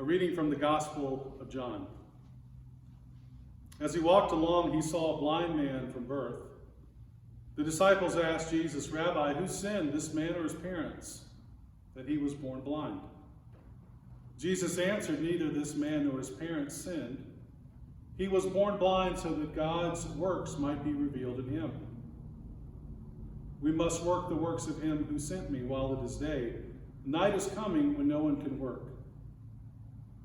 A reading from the Gospel of John. As he walked along, he saw a blind man from birth. The disciples asked Jesus, "Rabbi, who sinned, this man or his parents, that he was born blind?" Jesus answered, "Neither this man nor his parents sinned. He was born blind so that God's works might be revealed in him. We must work the works of him who sent me while it is day. Night is coming when no one can work.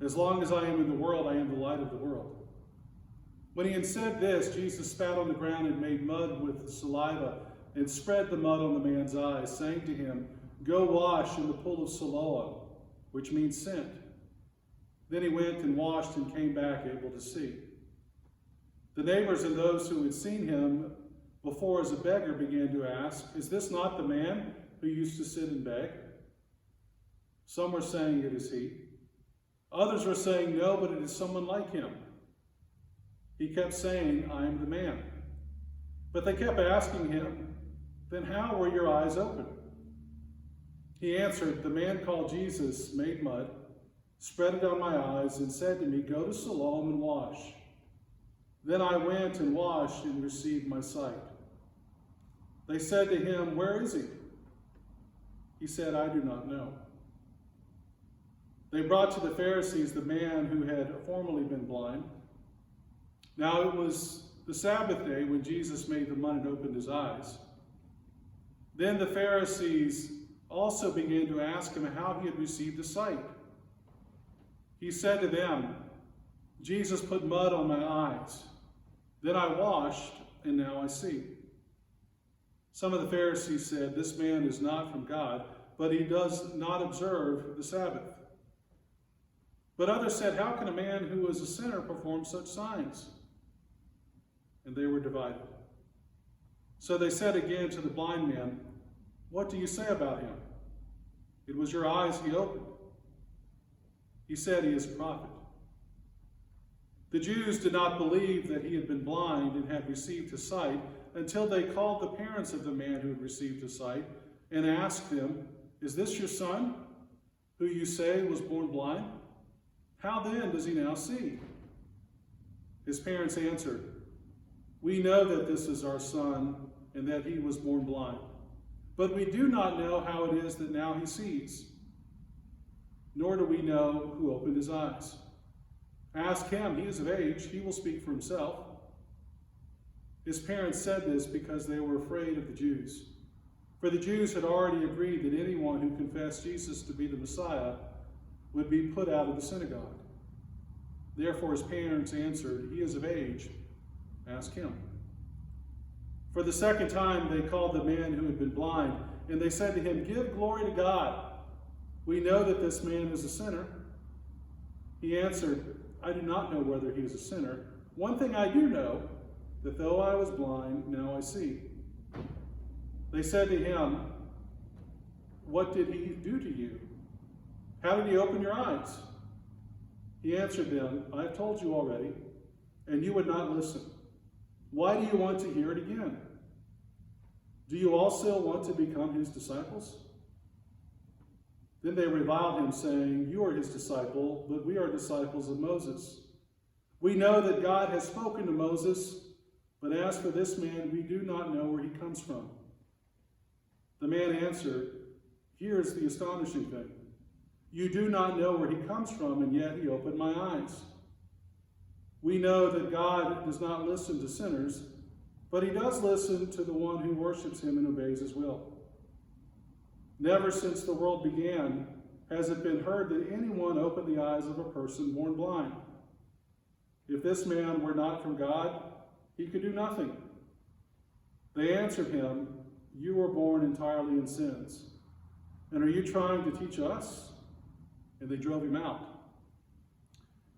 As long as I am in the world, I am the light of the world." When he had said this, Jesus spat on the ground and made mud with saliva and spread the mud on the man's eyes, saying to him, "Go wash in the pool of Siloam," which means sent. Then he went and washed and came back able to see. The neighbors and those who had seen him before as a beggar began to ask, "Is this not the man who used to sit and beg?" Some were saying, "It is he." Others were saying, "No, but it is someone like him." He kept saying, "I am the man." But they kept asking him, "Then how were your eyes open?" He answered, "The man called Jesus made mud, spread it on my eyes, and said to me, 'Go to Siloam and wash.' Then I went and washed and received my sight." They said to him, "Where is he?" He said, "I do not know." They brought to the Pharisees the man who had formerly been blind. Now it was the Sabbath day when Jesus made the mud and opened his eyes. Then the Pharisees also began to ask him how he had received his sight. He said to them, "Jesus put mud on my eyes. Then I washed, and now I see." Some of the Pharisees said, "This man is not from God, but he does not observe the Sabbath." But others said, "How can a man who is a sinner perform such signs?" And they were divided. So they said again to the blind man, "What do you say about him? It was your eyes he opened." He said, "He is a prophet." The Jews did not believe that he had been blind and had received his sight until they called the parents of the man who had received his sight and asked them, "Is this your son, who you say was born blind? How then does he now see?" His parents answered, "We know that this is our son and that he was born blind, but we do not know how it is that now he sees, nor do we know who opened his eyes. Ask him, he is of age, he will speak for himself." His parents said this because they were afraid of the Jews, for the Jews had already agreed that anyone who confessed Jesus to be the Messiah would be put out of the synagogue. Therefore his parents answered, "He is of age, ask him." For the second time they called the man who had been blind, and they said to him, "Give glory to God. We know that this man is a sinner." He answered, "I do not know whether he is a sinner. One thing I do know, that though I was blind, now I see." They said to him, "What did he do to you? How did he open your eyes?" He answered them, "I have told you already, and you would not listen. Why do you want to hear it again? Do you also want to become his disciples?" Then they reviled him, saying, "You are his disciple, but we are disciples of Moses. We know that God has spoken to Moses, but as for this man, we do not know where he comes from." The man answered, "Here is the astonishing thing. You do not know where he comes from, and yet he opened my eyes. We know that God does not listen to sinners, but he does listen to the one who worships him and obeys his will. Never since the world began has it been heard that anyone opened the eyes of a person born blind. If this man were not from God, he could do nothing." They answered him, "You were born entirely in sins, and are you trying to teach us?" And they drove him out.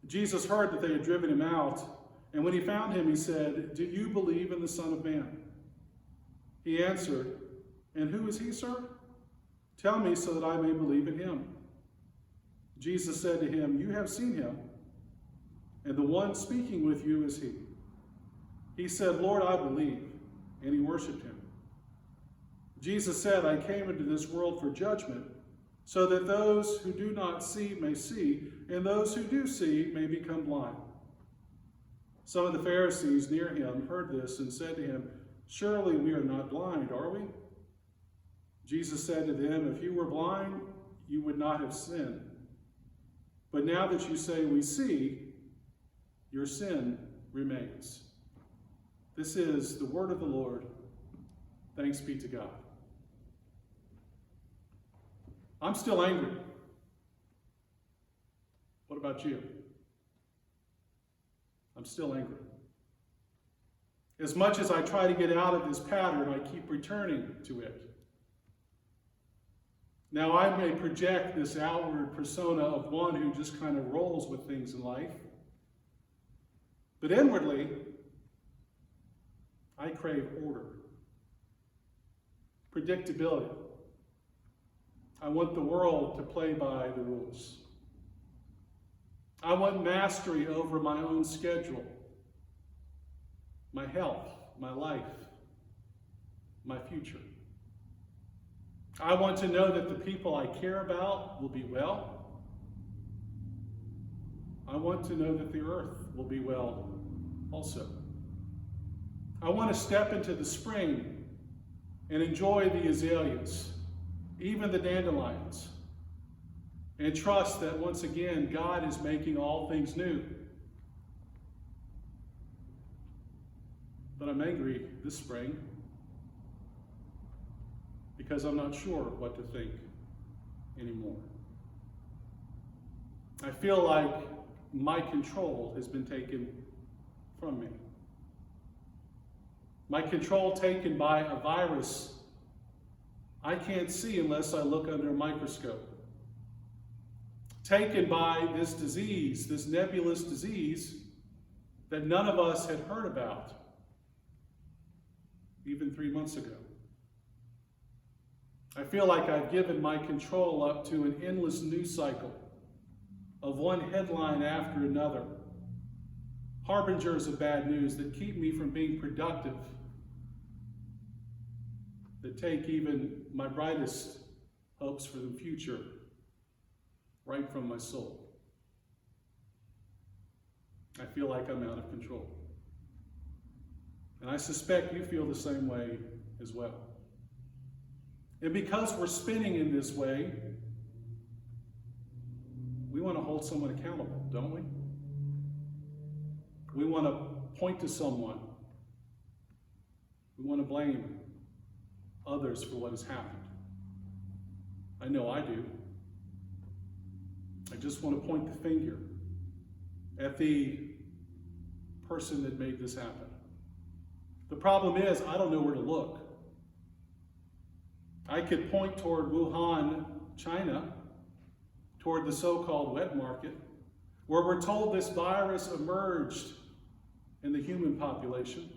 Jesus heard that they had driven him out, and when he found him, he said, "Do you believe in the Son of Man?" He answered, "And who is he, sir? Tell me so that I may believe in him." Jesus said to him, "You have seen him, and the one speaking with you is he." He said, "Lord, I believe," and he worshipped him. Jesus said, "I came into this world for judgment, so that those who do not see may see, and those who do see may become blind." Some of the Pharisees near him heard this and said to him, "Surely we are not blind, are we?" Jesus said to them, "If you were blind, you would not have sinned. But now that you say we see, your sin remains." This is the word of the Lord. Thanks be to God. I'm still angry. What about you? I'm still angry. As much as I try to get out of this pattern, I keep returning to it. Now, I may project this outward persona of one who just kind of rolls with things in life, but inwardly, I crave order, predictability. I want the world to play by the rules. I want mastery over my own schedule, my health, my life, my future. I want to know that the people I care about will be well. I want to know that the earth will be well also. I want to step into the spring and enjoy the azaleas, even the dandelions, and trust that once again God is making all things new. But I'm angry this spring because I'm not sure what to think anymore. I feel like my control has been taken from me. My control taken by a virus I can't see unless I look under a microscope. Taken by this disease, this nebulous disease that none of us had heard about even 3 months ago. I feel like I've given my control up to an endless news cycle of one headline after another, harbingers of bad news that keep me from being productive, that take even my brightest hopes for the future right from my soul. I feel like I'm out of control. And I suspect you feel the same way as well. And because we're spinning in this way, we want to hold someone accountable, don't we? We want to point to someone. We want to blame others for what has happened. I know I do. I just want to point the finger at the person that made this happen. The problem is, I don't know where to look. I could point toward Wuhan, China, toward the so-called wet market, where we're told this virus emerged in the human population.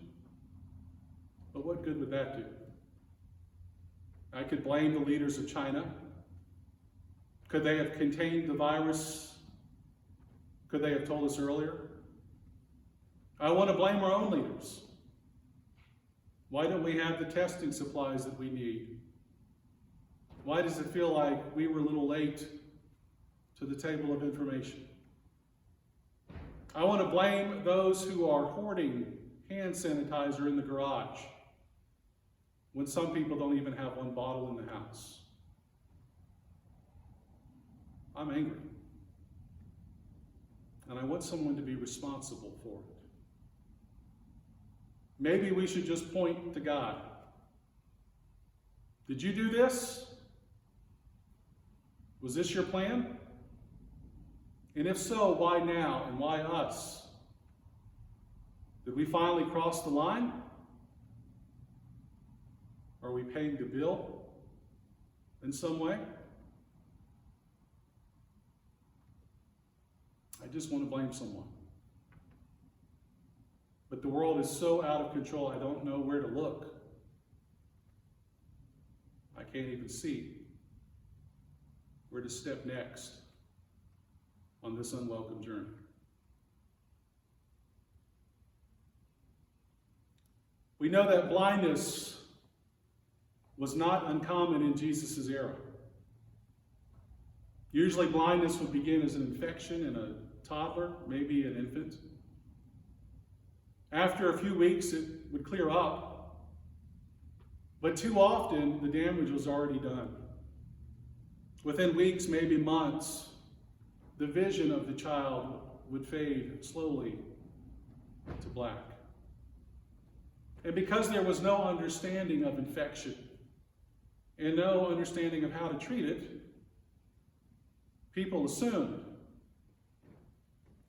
But what good would that do? I could blame the leaders of China. Could they have contained the virus? Could they have told us earlier? I want to blame our own leaders. Why don't we have the testing supplies that we need? Why does it feel like we were a little late to the table of information? I want to blame those who are hoarding hand sanitizer in the garage when some people don't even have one bottle in the house. I'm angry. And I want someone to be responsible for it. Maybe we should just point to God. Did you do this? Was this your plan? And if so, why now and why us? Did we finally cross the line? Are we paying the bill in some way? I just want to blame someone. But the world is so out of control, I don't know where to look. I can't even see where to step next on this unwelcome journey. We know that blindness was not uncommon in Jesus' era. Usually blindness would begin as an infection in a toddler, maybe an infant. After a few weeks, it would clear up. But too often, the damage was already done. Within weeks, maybe months, the vision of the child would fade slowly to black. And because there was no understanding of infection and no understanding of how to treat it, people assumed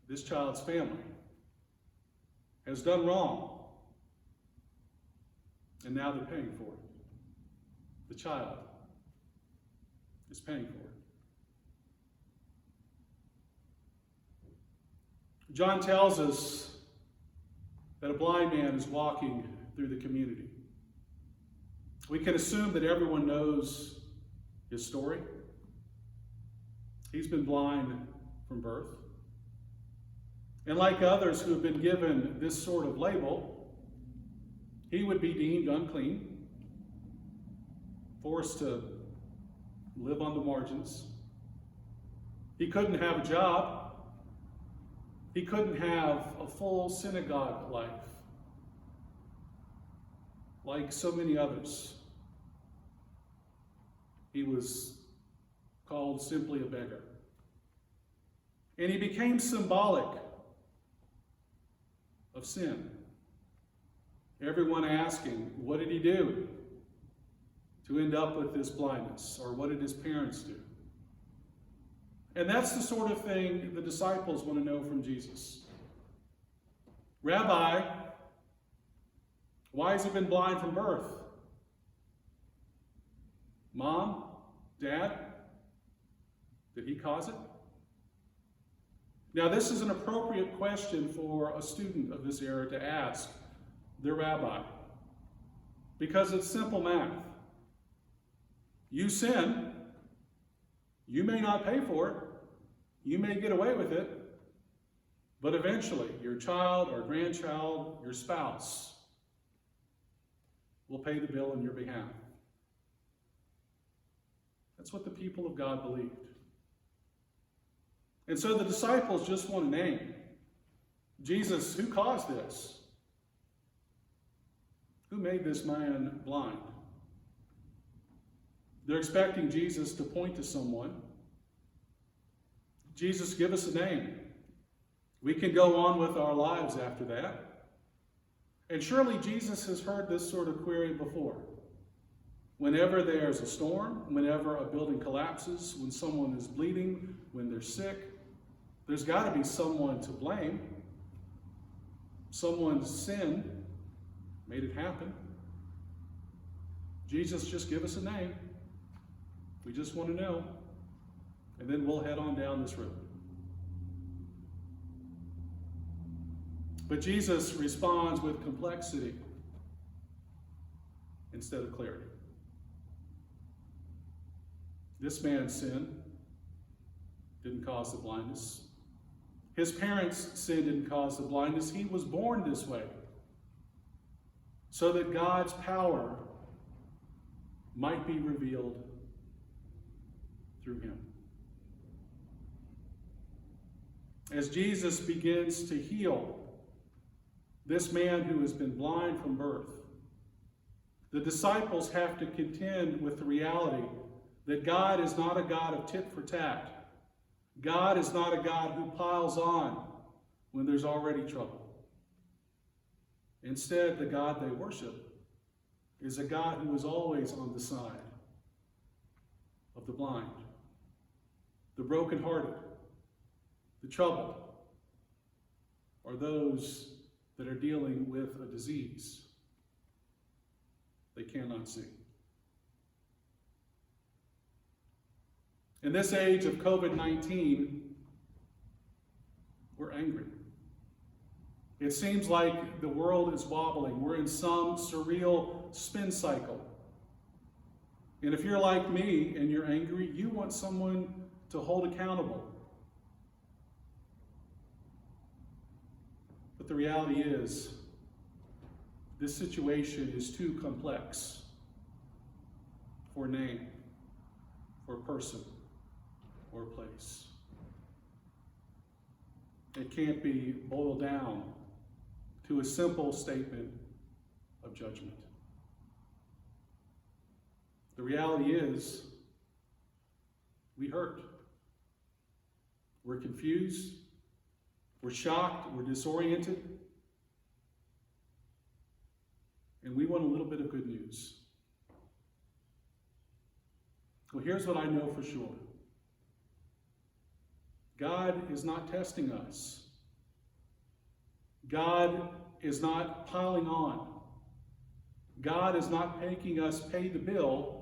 this child's family has done wrong, and now they're paying for it. The child is paying for it. John tells us that a blind man is walking through the community. We can assume that everyone knows his story. He's been blind from birth. And like others who have been given this sort of label, he would be deemed unclean, forced to live on the margins. He couldn't have a job. He couldn't have a full synagogue life, like so many others. He was called simply a beggar. And he became symbolic of sin. Everyone asking, what did he do to end up with this blindness? Or what did his parents do? And that's the sort of thing the disciples want to know from Jesus. Rabbi, why has he been blind from birth? Mom? Dad? Did he cause it? Now, this is an appropriate question for a student of this era to ask their rabbi, because it's simple math. You sin, you may not pay for it, you may get away with it, but eventually your child or grandchild, your spouse, will pay the bill on your behalf. That's what the people of God believed. And so the disciples just want a name. Jesus, who caused this? Who made this man blind? They're expecting Jesus to point to someone. Jesus, give us a name. We can go on with our lives after that. And surely Jesus has heard this sort of query before. Whenever there's a storm, whenever a building collapses, when someone is bleeding, when they're sick, there's got to be someone to blame. Someone's sin made it happen. Jesus, just give us a name. We just want to know. And then we'll head on down this road. But Jesus responds with complexity instead of clarity. This man's sin didn't cause the blindness. His parents' sin didn't cause the blindness. He was born this way so that God's power might be revealed through him. As Jesus begins to heal this man who has been blind from birth, the disciples have to contend with the reality that God is not a God of tit for tat. God is not a God who piles on when there's already trouble. Instead, the God they worship is a God who is always on the side of the blind, the brokenhearted, the troubled, or those that are dealing with a disease they cannot see. In this age of COVID-19, we're angry. It seems like the world is wobbling. We're in some surreal spin cycle. And if you're like me and you're angry, you want someone to hold accountable. But the reality is, this situation is too complex for a name, for a person, or place. It can't be boiled down to a simple statement of judgment. The reality is, we hurt. We're confused. We're shocked. We're disoriented. And we want a little bit of good news. Well, here's what I know for sure. God is not testing us. God is not piling on. God is not making us pay the bill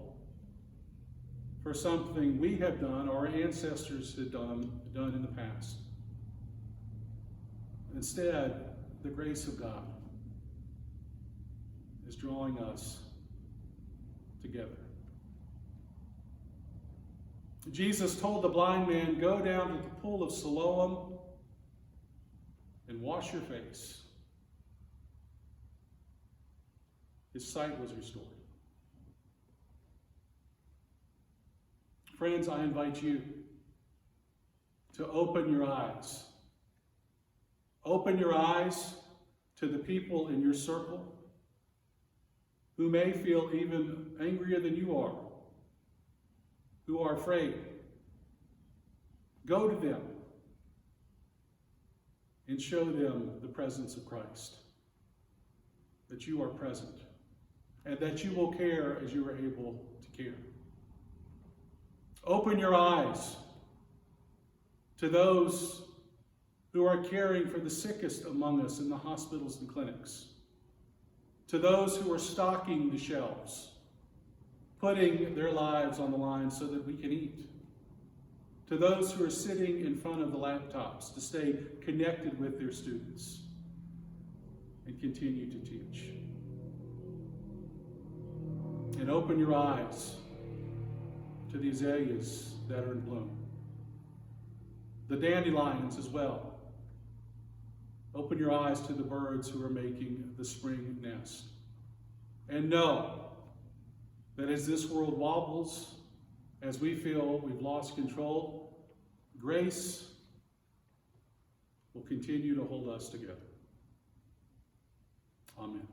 for something we have done or our ancestors have done in the past. Instead, the grace of God is drawing us together. Jesus told the blind man, "Go down to the pool of Siloam and wash your face." His sight was restored. Friends, I invite you to open your eyes. Open your eyes to the people in your circle who may feel even angrier than you are, who are afraid. Go to them and show them the presence of Christ, that you are present, and that you will care as you are able to care. Open your eyes to those who are caring for the sickest among us in the hospitals and clinics, to those who are stocking the shelves, putting their lives on the line so that we can eat, to those who are sitting in front of the laptops to stay connected with their students and continue to teach. And open your eyes to the azaleas that are in bloom, the dandelions as well. Open your eyes to the birds who are making the spring nest. And know that as this world wobbles, as we feel we've lost control, grace will continue to hold us together. Amen.